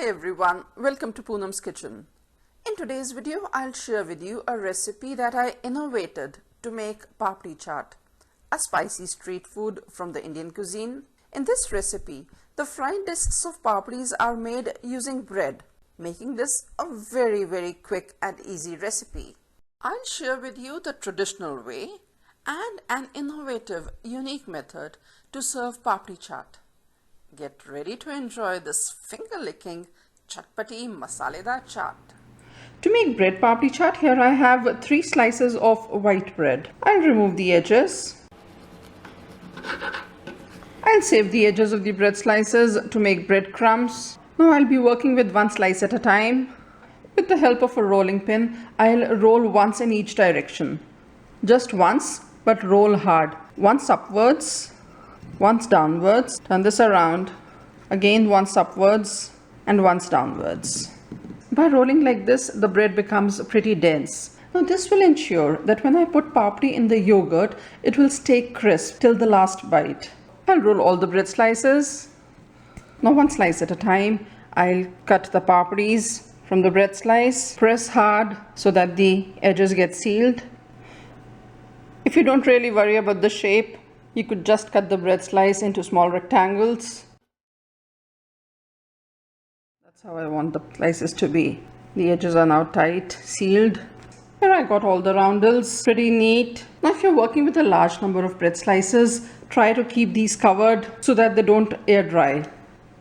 Hi everyone, welcome to Poonam's Kitchen. In today's video, I'll share with you a recipe that I innovated to make Papdi Chaat, a spicy street food from the Indian cuisine. In this recipe, the fried discs of papdis are made using bread, making this a very quick and easy recipe. I'll share with you the traditional way and an innovative, unique method to serve Papdi Chaat. Get ready to enjoy this finger-licking, chatpati masaledar chaat. To make bread papdi chaat, here I have 3 slices of white bread. I'll remove the edges. I'll save the edges of the bread slices to make bread crumbs. Now I'll be working with 1 slice at a time. With the help of a rolling pin, I'll roll once in each direction. Just once, but roll hard. Once upwards, once downwards. Turn this around. Again once upwards and once downwards. By rolling like this, the bread becomes pretty dense. Now this will ensure that when I put papdi in the yogurt, it will stay crisp till the last bite. I'll roll all the bread slices. Now 1 slice at a time, I'll cut the papdis from the bread slice. Press hard so that the edges get sealed. If you don't really worry about the shape, you could just cut the bread slice into small rectangles. That's how I want the slices to be. The edges are now tight, sealed. Here I got all the roundels, pretty neat. Now if you're working with a large number of bread slices, try to keep these covered so that they don't air dry.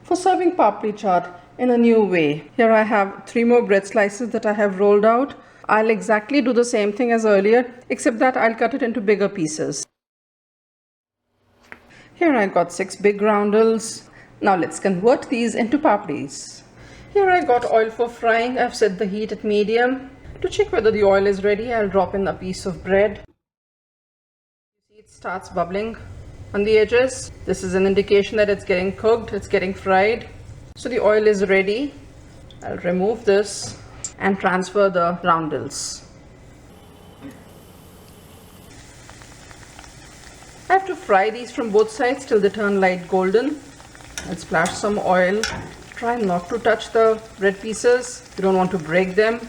For serving papdi chaat in a new way, here I have 3 more bread slices that I have rolled out. I'll exactly do the same thing as earlier, except that I'll cut it into bigger pieces. Here I got 6 big roundels. Now let's convert these into papdis. Here I got oil for frying. I've set the heat at medium. To check whether the oil is ready, I'll drop in a piece of bread. You see it starts bubbling on the edges. This is an indication that it's getting cooked, it's getting fried. So the oil is ready. I'll remove this and transfer the roundels. I have to fry these from both sides till they turn light golden. I'll splash some oil. Try not to touch the bread pieces. You don't want to break them.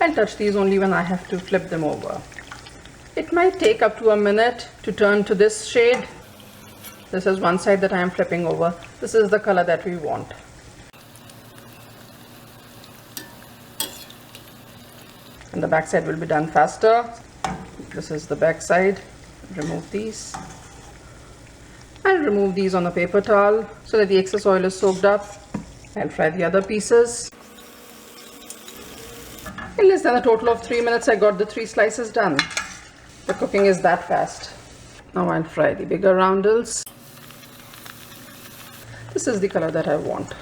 I'll touch these only when I have to flip them over. It might take up to a minute to turn to this shade. This is one side that I am flipping over. This is the color that we want. And the back side will be done faster. This is the back side. Remove these. I'll remove these on a paper towel so that the excess oil is soaked up. I'll fry the other pieces. In less than a total of 3 minutes, I got the 3 slices done. The cooking is that fast. Now I'll fry the bigger roundels. This is the color that I want.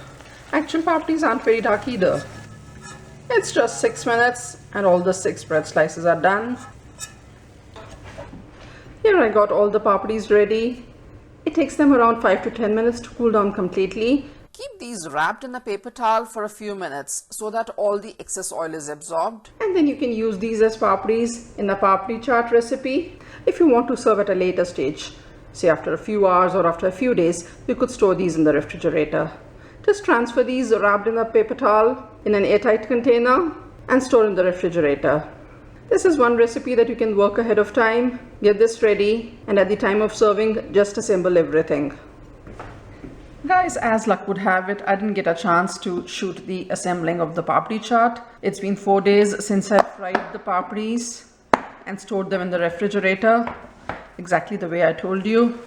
Actual papdis aren't very dark either. It's just 6 minutes and all the 6 bread slices are done. Here I got all the papdis ready. It takes them around 5 to 10 minutes to cool down completely. Keep these wrapped in a paper towel for a few minutes so that all the excess oil is absorbed. And then you can use these as papdis in the papdi chaat recipe. If you want to serve at a later stage, say after a few hours or after a few days, you could store these in the refrigerator. Just transfer these wrapped in a paper towel in an airtight container and store in the refrigerator. This is one recipe that you can work ahead of time. Get this ready and at the time of serving, just assemble everything. Guys, as luck would have it, I didn't get a chance to shoot the assembling of the papdi chaat. It's been 4 days since I fried the papdis and stored them in the refrigerator. Exactly the way I told you.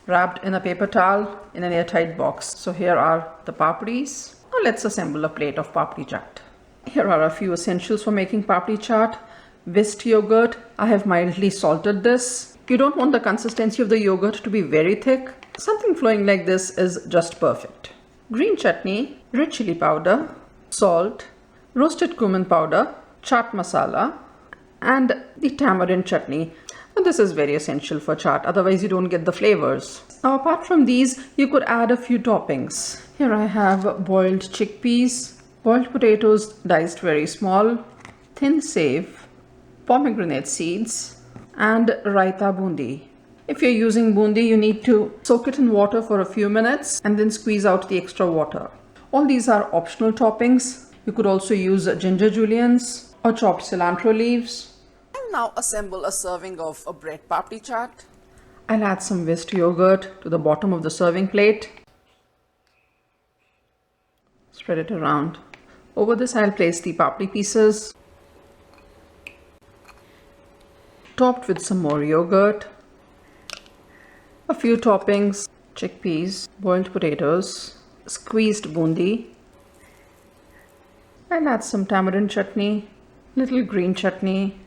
Wrapped in a paper towel in an airtight box. So here are the papdis. Now let's assemble a plate of papdi chaat. Here are a few essentials for making papdi chaat. Whisked yogurt. I have mildly salted this. You don't want the consistency of the yogurt to be very thick. Something flowing like this is just perfect. Green chutney, red chili powder, salt, roasted cumin powder, chaat masala, and the tamarind chutney. Now this is very essential for chaat, otherwise you don't get the flavors. Now apart from these, you could add a few toppings. Here I have boiled chickpeas, boiled potatoes diced very small, thin save, pomegranate seeds, and raita bundi. If you're using bundi, you need to soak it in water for a few minutes and then squeeze out the extra water. All these are optional toppings. You could also use ginger juliennes or chopped cilantro leaves. I'll now assemble a serving of a bread papdi chaat. I'll add some whisked yogurt to the bottom of the serving plate. Spread it around. Over this, I'll place the papdi pieces, topped with some more yogurt, a few toppings, chickpeas, boiled potatoes, squeezed bundi. I'll add some tamarind chutney, little green chutney.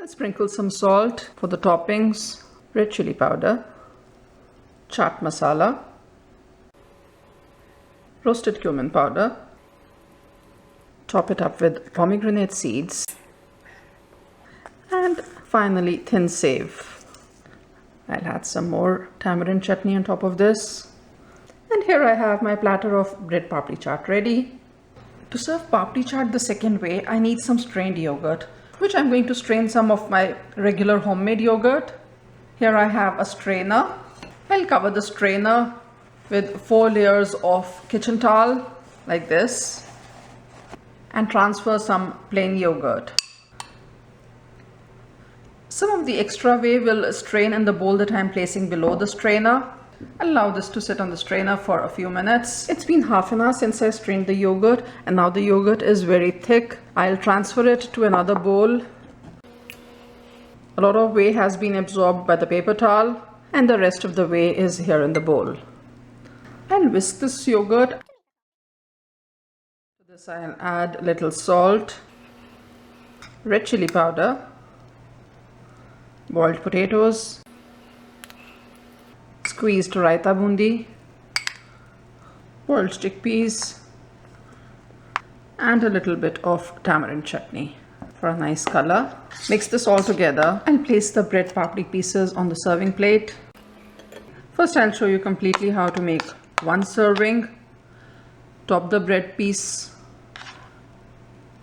I'll sprinkle some salt for the toppings, red chili powder, chaat masala, roasted cumin powder. Top it up with pomegranate seeds. And finally, thin save. I'll add some more tamarind chutney on top of this. And here I have my platter of bread papdi chaat ready. To serve papdi chaat the second way, I need some strained yogurt, which I'm going to strain some of my regular homemade yogurt. Here I have a strainer. I'll cover the strainer with 4 layers of kitchen towel like this and transfer some plain yogurt. Some of the extra whey will strain in the bowl that I'm placing below the strainer. I'll allow this to sit on the strainer for a few minutes. It's been half an hour since I strained the yogurt, and now the yogurt is very thick. I'll transfer it to another bowl. A lot of whey has been absorbed by the paper towel, and the rest of the whey is here in the bowl. I'll whisk this yogurt. To this I'll add a little salt, red chili powder, boiled potatoes, squeezed raita bundi, boiled chickpeas, and a little bit of tamarind chutney for a nice color. Mix this all together and place the bread papdi pieces on the serving plate. First, I'll show you completely how to make one serving. Top the bread piece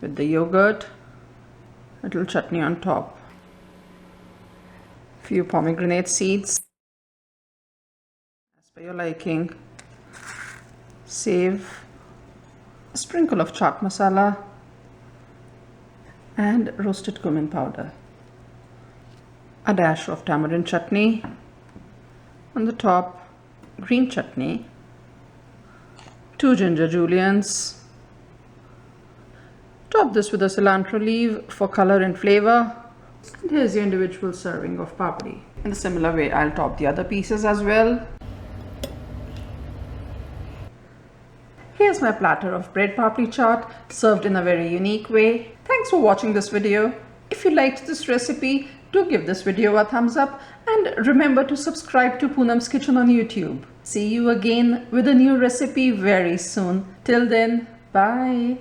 with the yogurt, little chutney on top, few pomegranate seeds as per your liking, save, a sprinkle of chaat masala and roasted cumin powder, a dash of tamarind chutney on the top, green chutney, 2 ginger juliennes. Top this with a cilantro leaf for color and flavor. And here's your individual serving of papdi. In a similar way, I'll top the other pieces as well. Here's my platter of bread papdi chaat, served in a very unique way. Thanks for watching this video. If you liked this recipe, do give this video a thumbs up and remember to subscribe to Poonam's Kitchen on YouTube. See you again with a new recipe very soon. Till then, bye.